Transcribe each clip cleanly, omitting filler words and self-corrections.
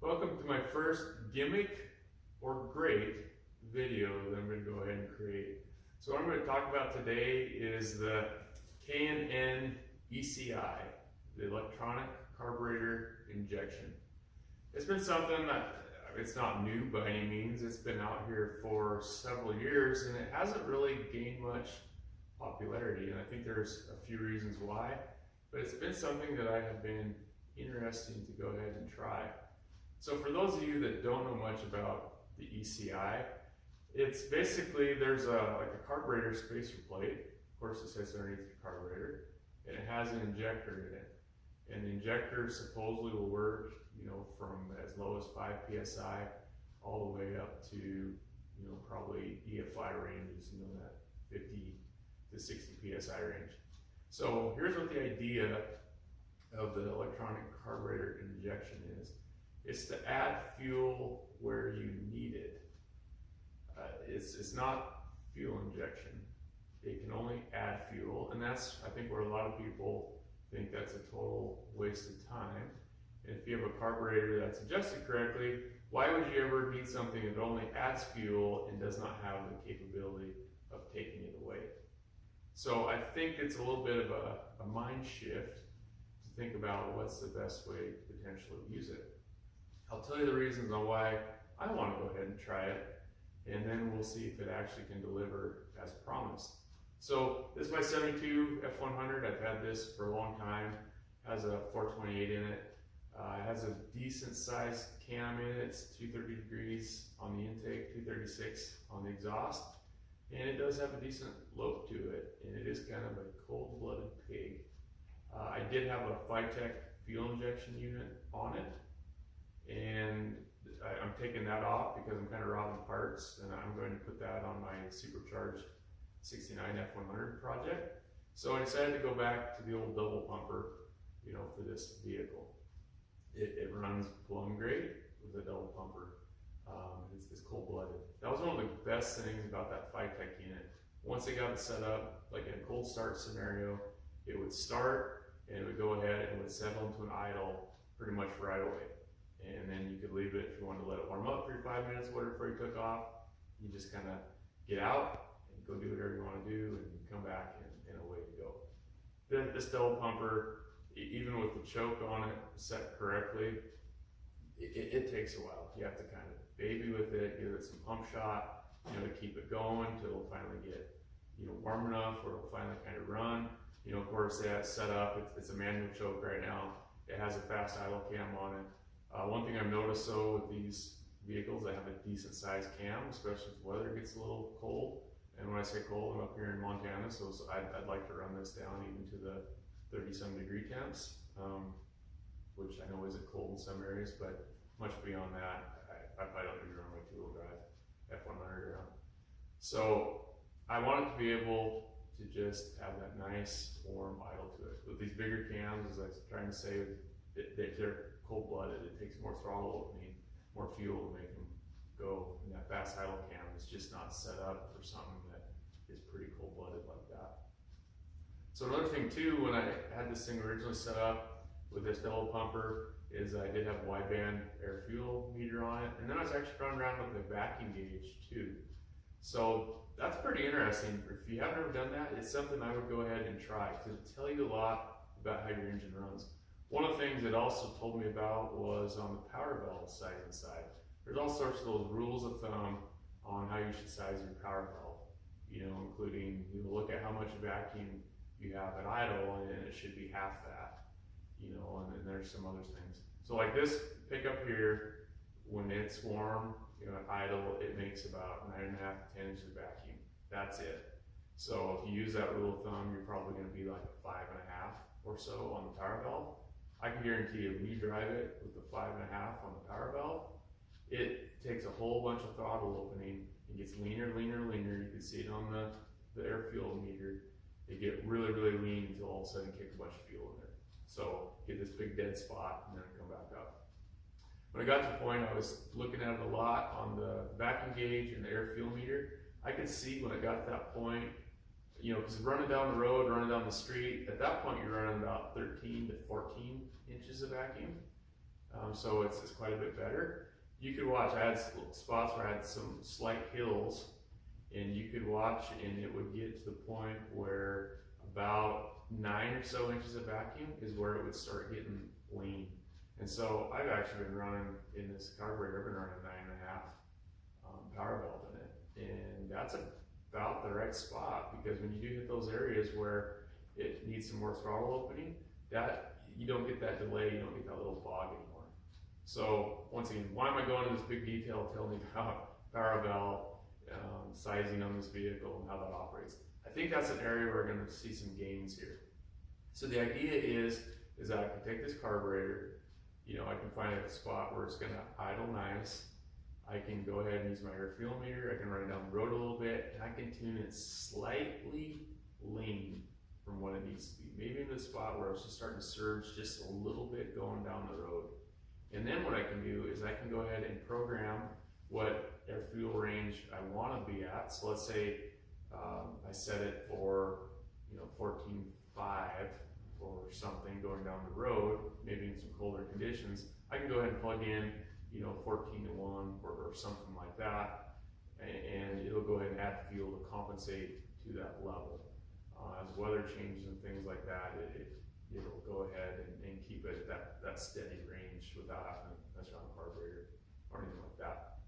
Welcome to my first gimmick or great video that I'm going to go ahead and create. So what I'm going to talk about today is the K&N ECI, the electronic carburetor injection. It's been something that, it's not new by any means, it's been out here for several years and it hasn't really gained much popularity, and I think there's a few reasons why, but it's been something that I have been interested to go ahead and try. So for those of you that don't know much about the ECI, it's basically, there's like a carburetor spacer plate. Of course it says underneath the carburetor, and it has an injector in it. And the injector supposedly will work, from as low as 5 psi all the way up to, probably EFI ranges, that 50 to 60 psi range. So here's what the idea of the electronic carburetor injection is. It's to add fuel where you need it. It's not fuel injection. It can only add fuel, and that's, I think, where a lot of people think that's a total waste of time. And if you have a carburetor that's adjusted correctly, why would you ever need something that only adds fuel and does not have the capability of taking it away? So I think it's a little bit of a mind shift to think about what's the best way to potentially use it. I'll tell you the reasons on why I want to go ahead and try it, and then we'll see if it actually can deliver as promised. So this is my 72 F100. I've had this for a long time. It has a 428 in it. It has a decent sized cam in it. It's 230 degrees on the intake, 236 on the exhaust, and it does have a decent lope to it, and it is kind of a cold-blooded pig. I did have a Phytech fuel injection unit on it, and I'm taking that off because I'm kind of robbing parts, and I'm going to put that on my supercharged 69 F100 project. So I decided to go back to the old double pumper, for this vehicle. It runs plumb great with a double pumper. It's cold-blooded. That was one of the best things about that Phytech unit. Once they got it set up, like in a cold start scenario, it would start and it would go ahead and would settle into an idle pretty much right away. And then you could leave it if you wanted to let it warm up for your 5 minutes, whatever, before you took off. You just kind of get out and go do whatever you want to do and come back and away you go. Then this double pumper, even with the choke on it set correctly, it takes a while. You have to kind of baby with it, give it some pump shot, to keep it going till it'll finally get, warm enough where it'll finally kind of run. Of course, that's set up, it's a manual choke right now. It has a fast idle cam on it. One thing I've noticed though with these vehicles, they have a decent sized cam, especially if the weather gets a little cold. And when I say cold, I'm up here in Montana, so I'd like to run this down even to the 30-some degree temps, which I know isn't cold in some areas, but much beyond that, I probably don't need to run my two-wheel drive F100 around. So I want it to be able to just have that nice warm idle to it. With these bigger cams, as I was trying to say, they're cold-blooded. It takes more throttle opening, more fuel to make them go. And that fast idle cam is just not set up for something that is pretty cold-blooded like that. So another thing too, when I had this thing originally set up with this double pumper, is I did have a wideband air fuel meter on it, and then I was actually running around with a vacuum gauge too. So that's pretty interesting. If you haven't ever done that, it's something I would go ahead and try, because it'll tell you a lot about how your engine runs. One of the things it also told me about was on the power valve size inside. There's all sorts of those rules of thumb on how you should size your power valve, including look at how much vacuum you have at idle, and it should be half that, and then there's some other things. So like this pickup here, when it's warm, at idle, it makes about 9.5 to 10 inches of vacuum. That's it. So if you use that rule of thumb, you're probably going to be like 5.5 or so on the power valve. I can guarantee you, when you drive it with the 5.5 on the power valve, it takes a whole bunch of throttle opening and gets leaner, leaner, leaner. You can see it on the air fuel meter. They get really, really lean until all of a sudden kick a bunch of fuel in there. So get this big dead spot and then come back up. When I got to the point, I was looking at it a lot on the vacuum gauge and the air fuel meter. I could see when I got to that point, because running down the road, running down the street, at that point you're running about 13 to 14 inches of vacuum. So it's quite a bit better. You could watch, I had spots where I had some slight hills, and you could watch and it would get to the point where about 9 or so inches of vacuum is where it would start getting lean. And so I've actually been running in this carburetor, I've been running 9.5 power valve in it. And that's about the right spot, because when you do hit those areas where it needs some more throttle opening, that you don't get that delay, you don't get that little bog anymore. So once again, why am I going into this big detail telling you about power valve sizing on this vehicle and how that operates? I think that's an area where we're going to see some gains here. So the idea is that I can take this carburetor, I can find a spot where it's going to idle nice. I can go ahead and use my air fuel meter. I can run it down the road a little bit, and I can tune it slightly lean from what it needs to be. Maybe in the spot where it's just starting to surge just a little bit going down the road. And then what I can do is I can go ahead and program what air fuel range I want to be at. So let's say I set it for 14.5 or something going down the road, maybe in some colder conditions. I can go ahead and plug in 14-1 or something like that, and it'll go ahead and add fuel to compensate to that level. As weather changes and things like that, it'll go ahead and keep it at that steady range without having to mess around the carburetor or anything like that.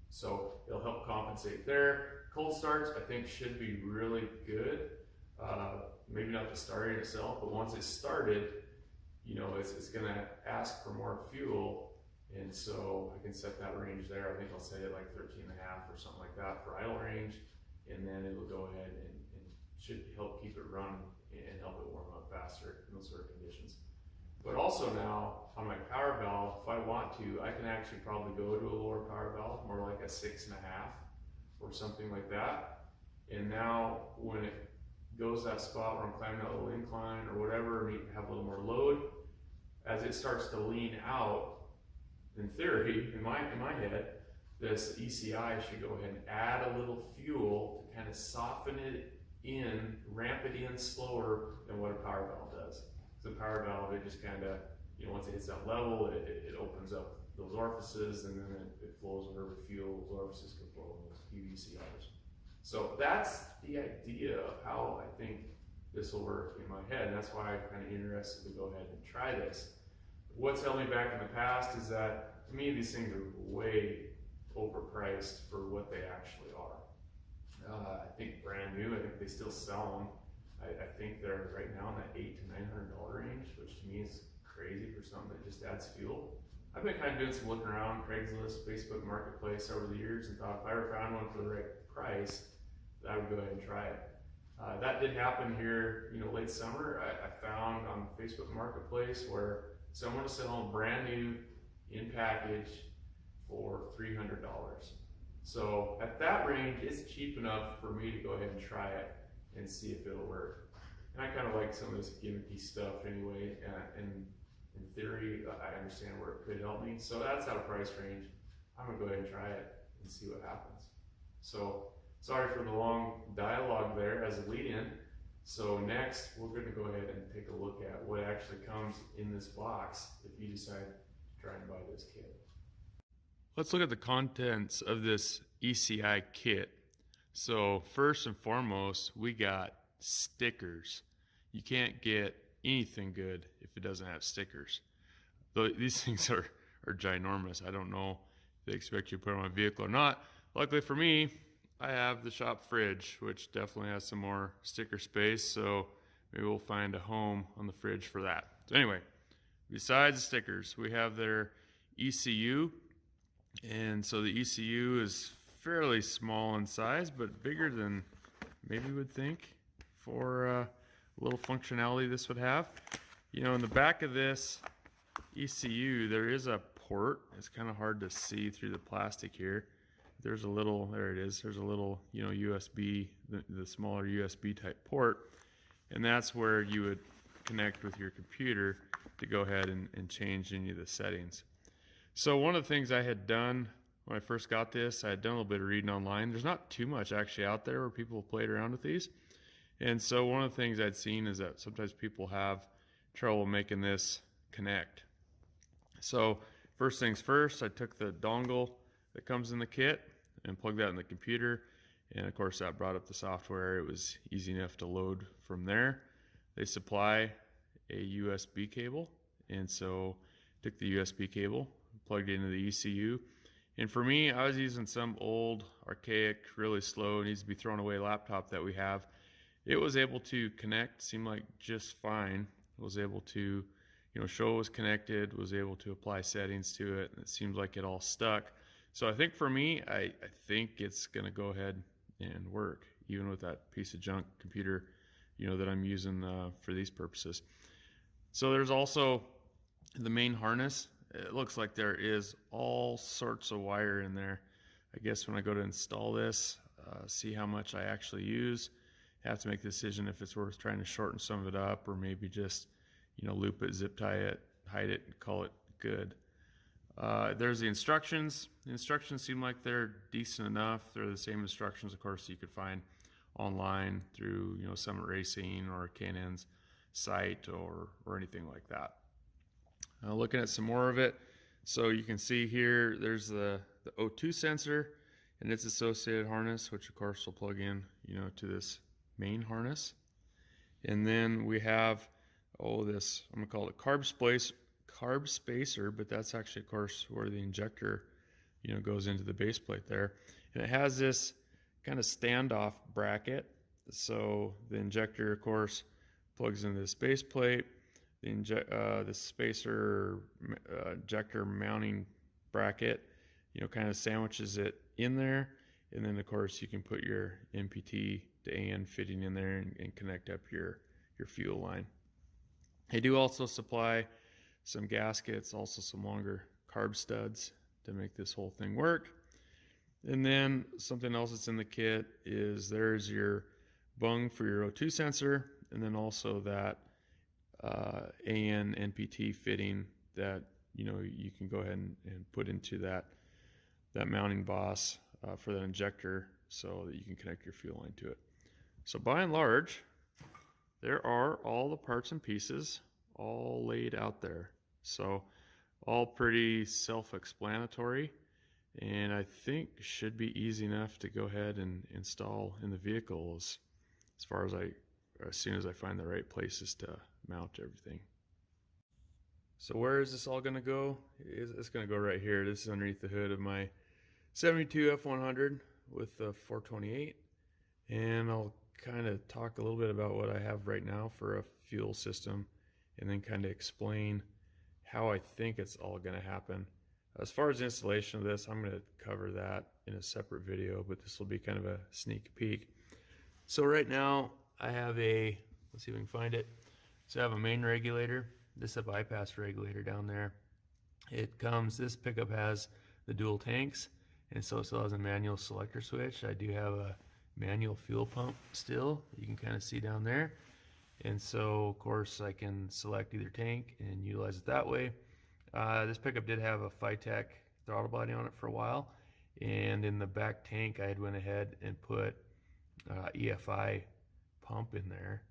So it'll help compensate there. Cold starts, I think, should be really good. Maybe not the starting itself, but once it's started, it's gonna ask for more fuel. And so I can set that range there. I think I'll set it like 13.5 or something like that for idle range. And then it'll go ahead and should help keep it running and help it warm up faster in those sort of conditions. But also now on my power valve, if I want to, I can actually probably go to a lower power valve, more like a 6.5 or something like that. And now when it goes that spot where I'm climbing that little incline or whatever, and have a little more load, as it starts to lean out, in theory, in my head, this ECI should go ahead and add a little fuel to kind of soften it in, ramp it in slower than what a power valve does. The power valve, it just kind of, once it hits that level, it opens up those orifices, and then it flows whatever fuel those orifices can flow in those PVCRs. So that's the idea of how I think this will work in my head, and that's why I'm kind of interested to go ahead and try this. What's held me back in the past is that, to me, these things are way overpriced for what they actually are. I think brand new, I think they still sell them. I think they're right now in that $800 to $900 range, which to me is crazy for something that just adds fuel. I've been kind of doing some looking around Craigslist, Facebook Marketplace over the years, and thought if I ever found one for the right price, I would go ahead and try it. That did happen here, late summer. I found on Facebook Marketplace where someone was selling brand new in package for $300. So at that range, it's cheap enough for me to go ahead and try it and see if it'll work. And I kind of like some of this gimmicky stuff anyway, and in theory, I understand where it could help me. So that's out of price range. I'm gonna go ahead and try it and see what happens. So sorry for the long dialogue there as a lead-in. So next, we're gonna go ahead and take a look at what actually comes in this box if you decide to try and buy this kit. Let's look at the contents of this ECI kit. So first and foremost, we got stickers. You can't get anything good if it doesn't have stickers. These things are ginormous. I don't know if they expect you to put it on a vehicle or not. Luckily for me, I have the shop fridge, which definitely has some more sticker space, so maybe we'll find a home on the fridge for that. So anyway, besides the stickers, we have their ECU. And so the ECU is fairly small in size, but bigger than maybe you would think for a little functionality this would have. In the back of this ECU, there is a port. It's kind of hard to see through the plastic here. There's a little, there it is. There's a little, USB, the smaller USB type port. And that's where you would connect with your computer to go ahead and change any of the settings. So one of the things I had done when I first got this, I had done a little bit of reading online. There's not too much actually out there where people have played around with these. And so one of the things I'd seen is that sometimes people have trouble making this connect. So first things first, I took the dongle that comes in the kit and plugged that in the computer. And of course that brought up the software. It was easy enough to load from there. They supply a USB cable. And so took the USB cable, plugged it into the ECU. And for me, I was using some old, archaic, really slow, needs to be thrown away laptop that we have. It was able to connect, seemed like just fine. Was able to, show it was connected, was able to apply settings to it, and it seems like it all stuck. So I think for me, I think it's gonna go ahead and work, even with that piece of junk computer, that I'm using for these purposes. So there's also the main harness. It looks like there is all sorts of wire in there. I guess when I go to install this, see how much I actually use, have to make the decision if it's worth trying to shorten some of it up or maybe just, loop it, zip tie it, hide it, and call it good. There's the instructions. The instructions seem like they're decent enough. They're the same instructions, of course, you could find online through, Summit Racing or K&N's site or anything like that. Looking at some more of it. So you can see here, there's the O2 sensor and its associated harness, which of course will plug in, to this main harness. And then we have, this, I'm gonna call it carb spacer, but that's actually, of course, where the injector, goes into the base plate there. And it has this kind of standoff bracket. So the injector, of course, plugs into this base plate. The spacer injector mounting bracket, kind of sandwiches it in there. And then, of course, you can put your MPT to AN fitting in there and connect up your fuel line. They do also supply some gaskets, also some longer carb studs to make this whole thing work. And then something else that's in the kit is there's your bung for your O2 sensor, and then also that AN NPT fitting that you can go ahead and put into that mounting boss for that injector so that you can connect your fuel line to it. So by and large, there are all the parts and pieces all laid out there. So all pretty self-explanatory, and I think should be easy enough to go ahead and install in the vehicle as soon as I find the right places to mount everything. So where is this all going to go? It's going to go right here. This is underneath the hood of my 72 F100 with the 428, and I'll kind of talk a little bit about what I have right now for a fuel system and then kind of explain how I think it's all going to happen. As far as installation of this, I'm going to cover that in a separate video, but this will be kind of a sneak peek. So right now I have let's see if we can find it. So I have a main regulator. This is a bypass regulator down there. This pickup has the dual tanks, and so it still has a manual selector switch. I do have a manual fuel pump still, you can kind of see down there. And so of course I can select either tank and utilize it that way. This pickup did have a Phytec throttle body on it for a while, and in the back tank I had went ahead and put EFI pump in there,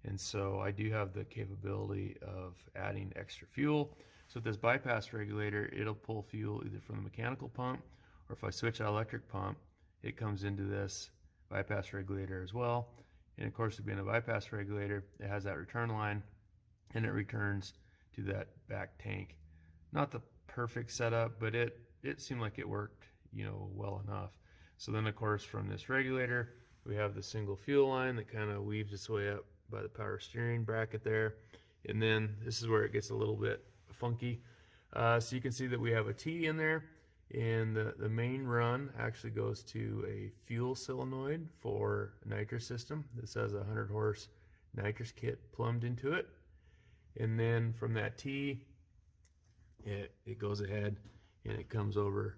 and so I do have the capability of adding extra fuel. So with this bypass regulator, it'll pull fuel either from the mechanical pump, or if I switch out electric pump, it comes into this bypass regulator as well. And of course, being a bypass regulator, it has that return line and it returns to that back tank. Not the perfect setup, but it seemed like it worked, well enough. So then of course from this regulator, we have the single fuel line that kind of weaves its way up by the power steering bracket there. And then this is where it gets a little bit funky. So you can see that we have a T in there, and the main run actually goes to a fuel solenoid for a nitrous system. This has a 100 horse nitrous kit plumbed into it. And then from that T, it goes ahead and it comes over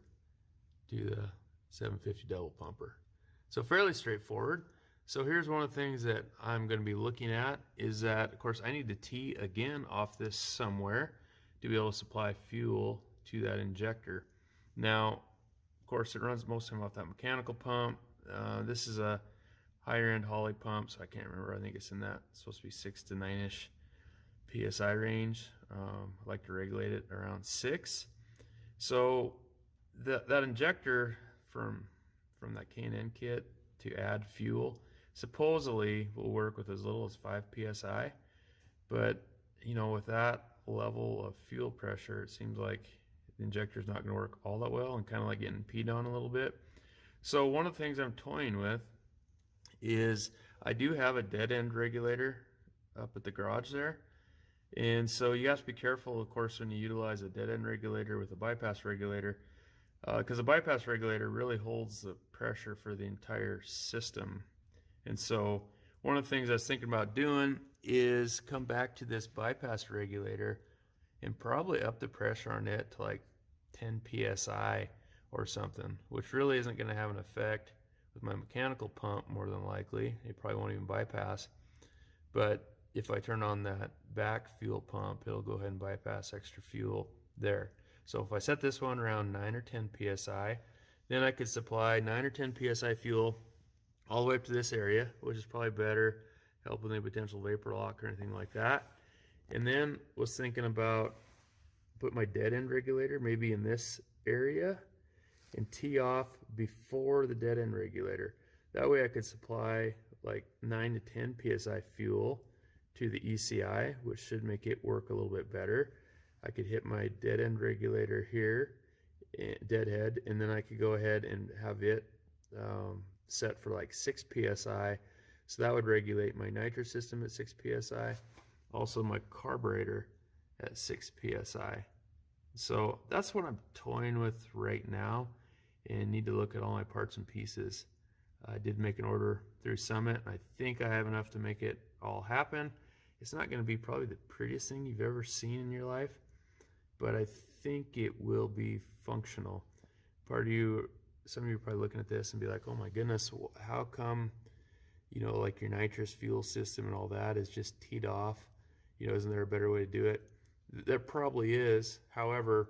to the 750 double pumper. So fairly straightforward. So here's one of the things that I'm going to be looking at is that, of course, I need the T again off this somewhere to be able to supply fuel to that injector. Now, of course, it runs most of the time off that mechanical pump. This is a higher end Holley pump, so I can't remember. I think it's in that, it's supposed to be 6 to 9-ish PSI range. I like to regulate it around 6. So that injector from that K&N kit to add fuel supposedly will work with as little as 5 psi, but with that level of fuel pressure, it seems like the injector is not going to work all that well and kind of like getting peed on a little bit. So one of the things I'm toying with is I do have a dead end regulator up at the garage there. And so you have to be careful, of course, when you utilize a dead end regulator with a bypass regulator, because a bypass regulator really holds the pressure for the entire system. And so one of the things I was thinking about doing is come back to this bypass regulator and probably up the pressure on it to like 10 psi or something, which really isn't going to have an effect with my mechanical pump, more than likely. It probably won't even bypass. But if I turn on that back fuel pump, it'll go ahead and bypass extra fuel there. So if I set this one around 9 or 10 psi, then I could supply 9 or 10 psi fuel all the way up to this area, which is probably better, helping the potential vapor lock or anything like that. And then was thinking about put my dead end regulator maybe in this area and tee off before the dead end regulator. That way I could supply like 9 to 10 psi fuel to the ECI, which should make it work a little bit better. I could hit my dead end regulator here, deadhead, and then I could go ahead and have it set for like 6 psi. So that would regulate my nitrous system at 6 psi, also my carburetor at 6 psi. So that's what I'm toying with right now, and need to look at all my parts and pieces. I did make an order through Summit. I think I have enough to make it all happen. It's not going to be probably the prettiest thing you've ever seen in your life, but I think it will be functional. Part of you, some of you are probably looking at this and be like, oh my goodness, how come, like your nitrous fuel system and all that is just teed off? Isn't there a better way to do it? There probably is. However,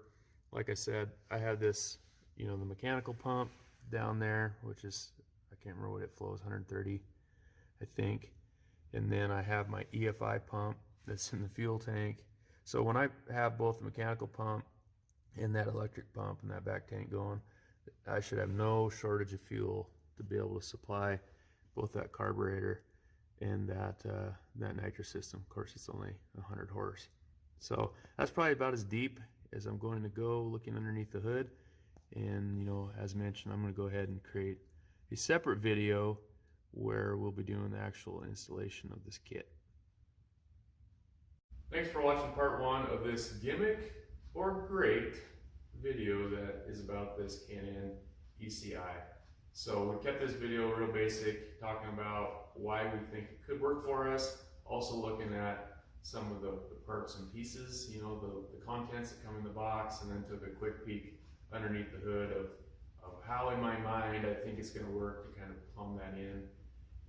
like I said, I have this, the mechanical pump down there, which is, I can't remember what it flows, 130, I think. And then I have my EFI pump that's in the fuel tank. So when I have both the mechanical pump and that electric pump and that back tank going, I should have no shortage of fuel to be able to supply both that carburetor and that nitrous system. Of course, it's only 100 horse. So that's probably about as deep as I'm going to go looking underneath the hood. And, as mentioned, I'm going to go ahead and create a separate video where we'll be doing the actual installation of this kit. Thanks for watching part 1 of this gimmick or great video that is about this K&N ECI. So we kept this video real basic, talking about why we think it could work for us, also looking at some of the parts and pieces, the contents that come in the box, and then took a quick peek underneath the hood of how in my mind I think it's going to work to kind of plumb that in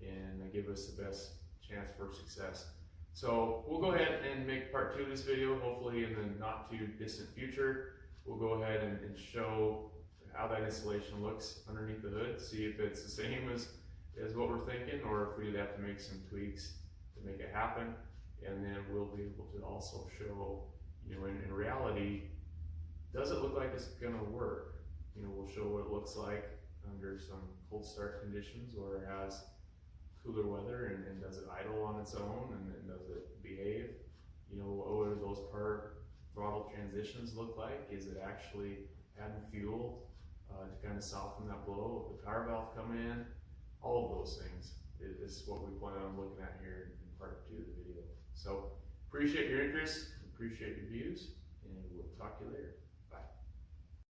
and give us the best chance for success. So we'll go ahead and make part 2 of this video, hopefully in the not too distant future. We'll go ahead and show how that installation looks underneath the hood, see if it's the same as what we're thinking, or if we'd have to make some tweaks to make it happen. And then we'll be able to also show, in reality, does it look like it's gonna work? We'll show what it looks like under some cold start conditions, or it has cooler weather, and does it idle on its own, and does it behave? What do those throttle transitions look like? Is it actually adding fuel to kind of soften that blow of the power valve come in? All of those things is what we plan on looking at here in part 2 of the video. So appreciate your interest, appreciate your views, and we'll talk to you later.